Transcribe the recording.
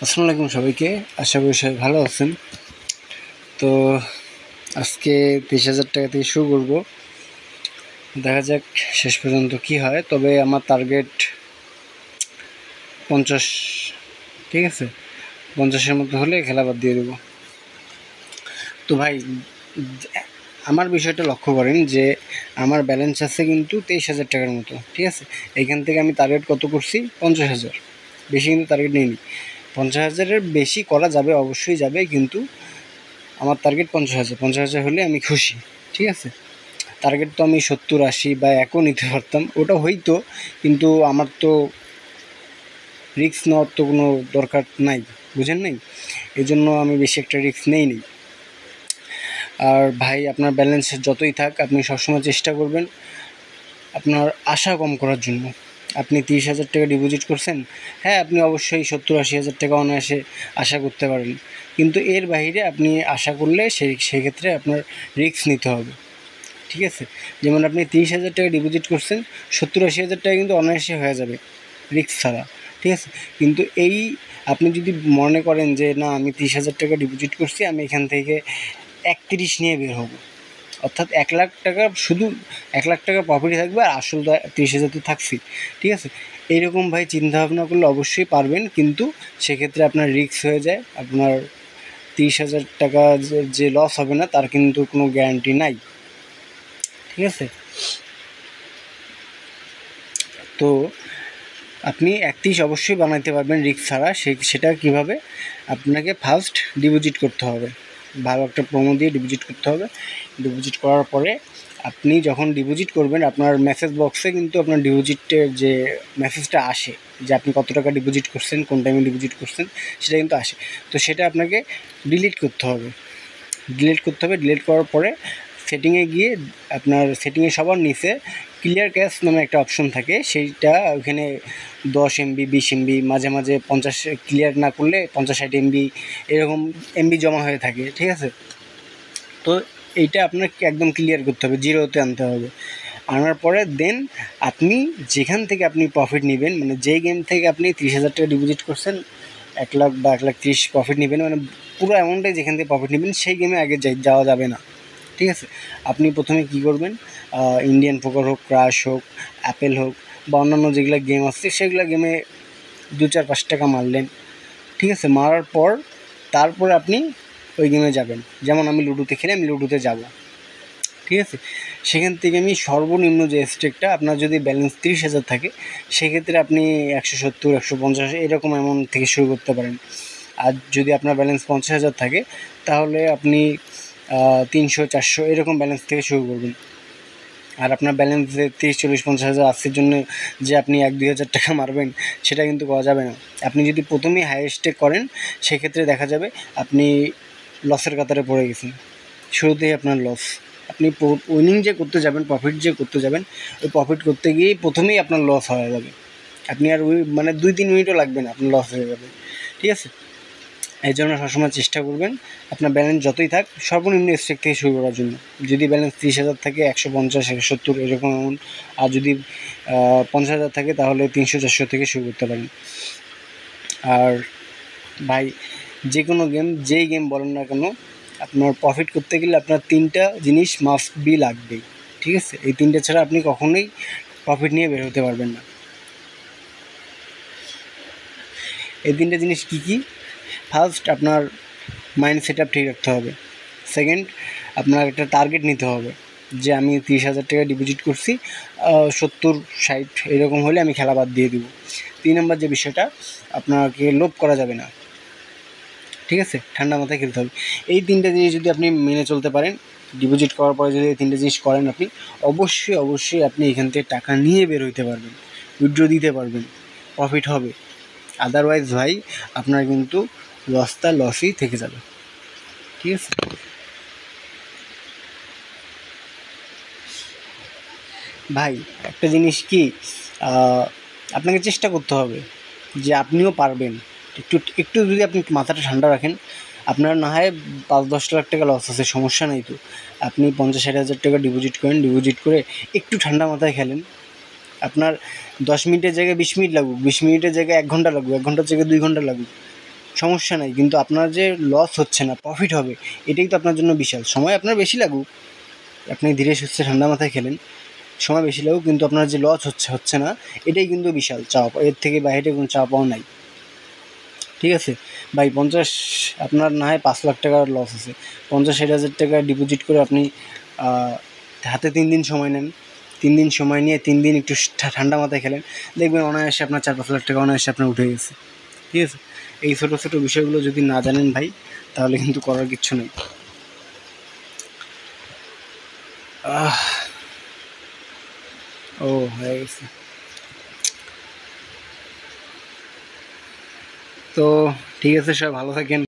আসসালামু আলাইকুম সবাইকে। আশা করি সবাই ভালো আছেন। তো আজকে 30,000 টাকা থেকে শুরু করব, দেখা যাক শেষ পর্যন্ত কি হয়। তবে আমার টার্গেট 50, ঠিক আছে? 50-এর মতো হলে খেলা বাদ দিয়ে দেবো। তো ভাই, আমার বিষয়টা লক্ষ্য করেন যে আমার ব্যালেন্স আছে কিন্তু 23,000 টাকার মতো, ঠিক আছে? এইখান থেকে আমি টার্গেট কত করছি? 50,000। বেশি কিন্তু টার্গেট নিইনি। 50,000-এর বেশি করা যাবে, অবশ্যই যাবে, কিন্তু আমার টার্গেট 50,000। 50,000 হলে আমি খুশি, ঠিক আছে? টার্গেট তো আমি 70-80 বা 1ও নিতে পারতাম, ওটা হইতো, কিন্তু আমার তো রিস্ক নেওয়ার তো কোনো দরকার নাই, বুঝেন নাই? এই জন্য আমি বেশি একটা রিস্ক নেই। আর ভাই, আপনার ব্যালেন্স যতই থাক, আপনি সবসময় চেষ্টা করবেন আপনার আশা কম করার জন্য। আপনি 30,000 টাকা ডিপোজিট করছেন, হ্যাঁ, আপনি অবশ্যই 70-80,000 টাকা অনায়াসে আশা করতে পারেন, কিন্তু এর বাইরে আপনি আশা করলে সেক্ষেত্রে আপনার রিস্ক নিতে হবে, ঠিক আছে? যেমন আপনি 30,000 টাকা ডিপোজিট করছেন, 70-80,000 টাকা কিন্তু অনায়াসে হয়ে যাবে রিস্ক ছাড়া, ঠিক আছে? কিন্তু আপনি যদি মনে করেন যে না, আমি 30,000 টাকা ডিপোজিট করছি, আমি এখান থেকে 31 নিয়ে বের হব, অর্থাৎ 1,00,000 টাকা, শুধু 1,00,000 টাকা প্রফিটই থাকবে, আর আসল 30,000 তো থাকছি, ঠিক আছে? এইরকম ভাই চিন্তাভাবনা করলে অবশ্যই পারবেন, কিন্তু সেক্ষেত্রে আপনার রিস্ক হয়ে যায়। আপনার 30,000 টাকা যে লস হবে না, তার কিন্তু কোনো গ্যারান্টি নাই, ঠিক আছে? তো আপনি 31 অবশ্যই বানাইতে পারবেন রিস্ক ছাড়া। সেটা কীভাবে? আপনাকে ফার্স্ট ডিপোজিট করতে হবে, ভালো একটা প্রোমো দিয়ে ডিপোজিট করতে হবে। ডিপোজিট করার পরে আপনি যখন ডিপোজিট করবেন, আপনার মেসেজ বক্সে কিন্তু আপনার ডিপোজিটের যে মেসেজটা আসে, যে আপনি কত টাকা ডিপোজিট করছেন, কোন টাইমে ডিপোজিট করছেন, সেটা কিন্তু আসে। তো সেটা আপনাকে ডিলিট করতে হবে। ডিলিট করার পরে সেটিংয়ে গিয়ে, আপনার সেটিংয়ে সবার নিচে ক্লিয়ার ক্যাশ নামে একটা অপশন থাকে, সেইটা ওখানে 10 MB, 20 MB, মাঝে মাঝে 50, ক্লিয়ার না করলে 50-60 MB এরকম এমবি জমা হয়ে থাকে, ঠিক আছে? তো এইটা আপনাকে একদম ক্লিয়ার করতে হবে, জিরোতে আনতে হবে। আনার পরে দেন আপনি যেখান থেকে আপনি প্রফিট নেবেন, মানে যেই গেম থেকে আপনি 30,000 টাকা ডিপোজিট করছেন, 1,00,000 বা 1,30,000 প্রফিট নেবেন, মানে পুরো অ্যামাউন্টে যেখান থেকে প্রফিট নেবেন, সেই গেমে আগে যাওয়া যাবে না, ঠিক আছে? আপনি প্রথমে কী করবেন, ইন্ডিয়ান পোকার হোক, ক্রাশ হোক, অ্যাপেল হোক, বা অন্যান্য যেগুলো গেম আসছে, সেগুলো গেমে 2-4-5 টাকা মারলেন, ঠিক আছে? মারার পর তারপরে আপনি ওই গেমে যাবেন। যেমন আমি লুডোতে খেলে, আমি লুডোতে যাব, ঠিক আছে? সেখান থেকে আমি সর্বনিম্ন যে স্টেকটা, আপনার যদি ব্যালেন্স 30,000 থাকে, সেক্ষেত্রে আপনি 170, 150 এরকম অ্যামাউন্ট থেকে শুরু করতে পারেন। আর যদি আপনার ব্যালেন্স 50,000 থাকে, তাহলে আপনি 300-400 এরকম ব্যালেন্স থেকে শুরু করবেন। আর আপনার ব্যালেন্স যে 30-40-50,000 আসছে জন্য যে আপনি 1-2 হাজার টাকা মারবেন, সেটা কিন্তু করা যাবে না। আপনি যদি প্রথমেই হাই স্টেক করেন, সেক্ষেত্রে দেখা যাবে আপনি লসের কাতারে পড়ে গেছেন, শুরুতেই আপনার লস। আপনি উইনিং যে করতে যাবেন, প্রফিট যে করতে যাবেন, ওই প্রফিট করতে গিয়েই প্রথমেই আপনার লস হয়ে যাবে। আপনি আর মানে 2-3 মিনিটও লাগবে না, আপনার লস হয়ে যাবে, ঠিক আছে? এই জন্য সবসময় চেষ্টা করবেন আপনার ব্যালেন্স যতই থাক, সর্বনিম্ন স্টেক থেকে শুরু করার জন্য। যদি ব্যালেন্স 30,000 থাকে, 150-170 এরকম অ্যামাউন্ট, আর যদি 50,000 থাকে, তাহলে 300-400 থেকে শুরু করতে পারেন। আর ভাই, যে কোনো গেম, যেই গেম বলেন না কেন, আপনার প্রফিট করতে গেলে আপনার 3টা জিনিস মাস্ট বি লাগবেই, ঠিক আছে? এই 3টা ছাড়া আপনি কখনোই প্রফিট নিয়ে বের হতে পারবেন না। এই 3টা জিনিস কী কী? ফার্স্ট, আপনার মাইন্ড সেট আপ ঠিক রাখতে হবে। সেকেন্ড, আপনার একটা টার্গেট নিতে হবে, যে আমি 30,000 টাকা ডিপোজিট করছি, 70-60 এরকম হলে আমি খেলা বাদ দিয়ে দিব। 3 নম্বর যে বিষয়টা, আপনাকে লোভ করা যাবে না, ঠিক আছে? ঠান্ডা মাথায় খেলতে হবে। এই 3টা জিনিস যদি আপনি মেনে চলতে পারেন, ডিপোজিট করার পরে যদি এই 3টা জিনিস করেন, আপনি অবশ্যই আপনি এখান থেকে টাকা নিয়ে বের হইতে পারবেন, উইথড্র দিতে পারবেন, প্রফিট হবে। আদারওয়াইজ ভাই, আপনার কিন্তু লসই থেকে যাবে, ঠিক আছে? ভাই, একটা জিনিস কি, আপনাকে চেষ্টা করতে হবে যে আপনিও পারবেন। একটু যদি আপনি মাথাটা ঠান্ডা রাখেন, আপনার না হয় 5-10 লাখ টাকা লস আছে, সমস্যা নেই তো। আপনি 50-60 হাজার টাকা ডিপোজিট করেন, ডিপোজিট করে একটু ঠান্ডা মাথায় খেলেন। আপনার 10 মিনিটের জায়গায় 20 মিনিট লাগুক, 20 মিনিটের জায়গায় 1 ঘন্টা লাগুক, 1 ঘন্টার জায়গায় 2 ঘন্টা লাগুক, সমস্যা নাই, কিন্তু আপনার যে লস হচ্ছে না, প্রফিট হবে, এটাই তো আপনার জন্য বিশাল। সময় আপনার বেশি লাগুক, আপনি ধীরে সুস্থে ঠান্ডা মাথায় খেলেন, সময় বেশি লাগুক, কিন্তু আপনার যে লস হচ্ছে না, এটাই কিন্তু বিশাল চাওয়া। এর থেকে বাইরে কোনো চাওয়া পাওয়া নাই। ঠিক আছে ভাই, আপনার না হয় 5 লাখ টাকার লস আছে, 50-60 হাজার টাকা ডিপোজিট করে আপনি হাতে 3 দিন সময় নেন, 3 দিন সময় নিয়ে 3 দিন একটু ঠান্ডা মাথায় খেলেন, দেখবেন অনায়াসে আপনার 4-5 লাখ টাকা অনায়াসে আপনার উঠে গেছে। ঠিক আছে, এই ছোটো ছোটো বিষয়গুলো যদি না জানেন ভাই, তাহলে কিন্তু করার কিচ্ছু নেই। ও হয়ে গেছে। তো ঠিক আছে, সবাই ভালো থাকেন।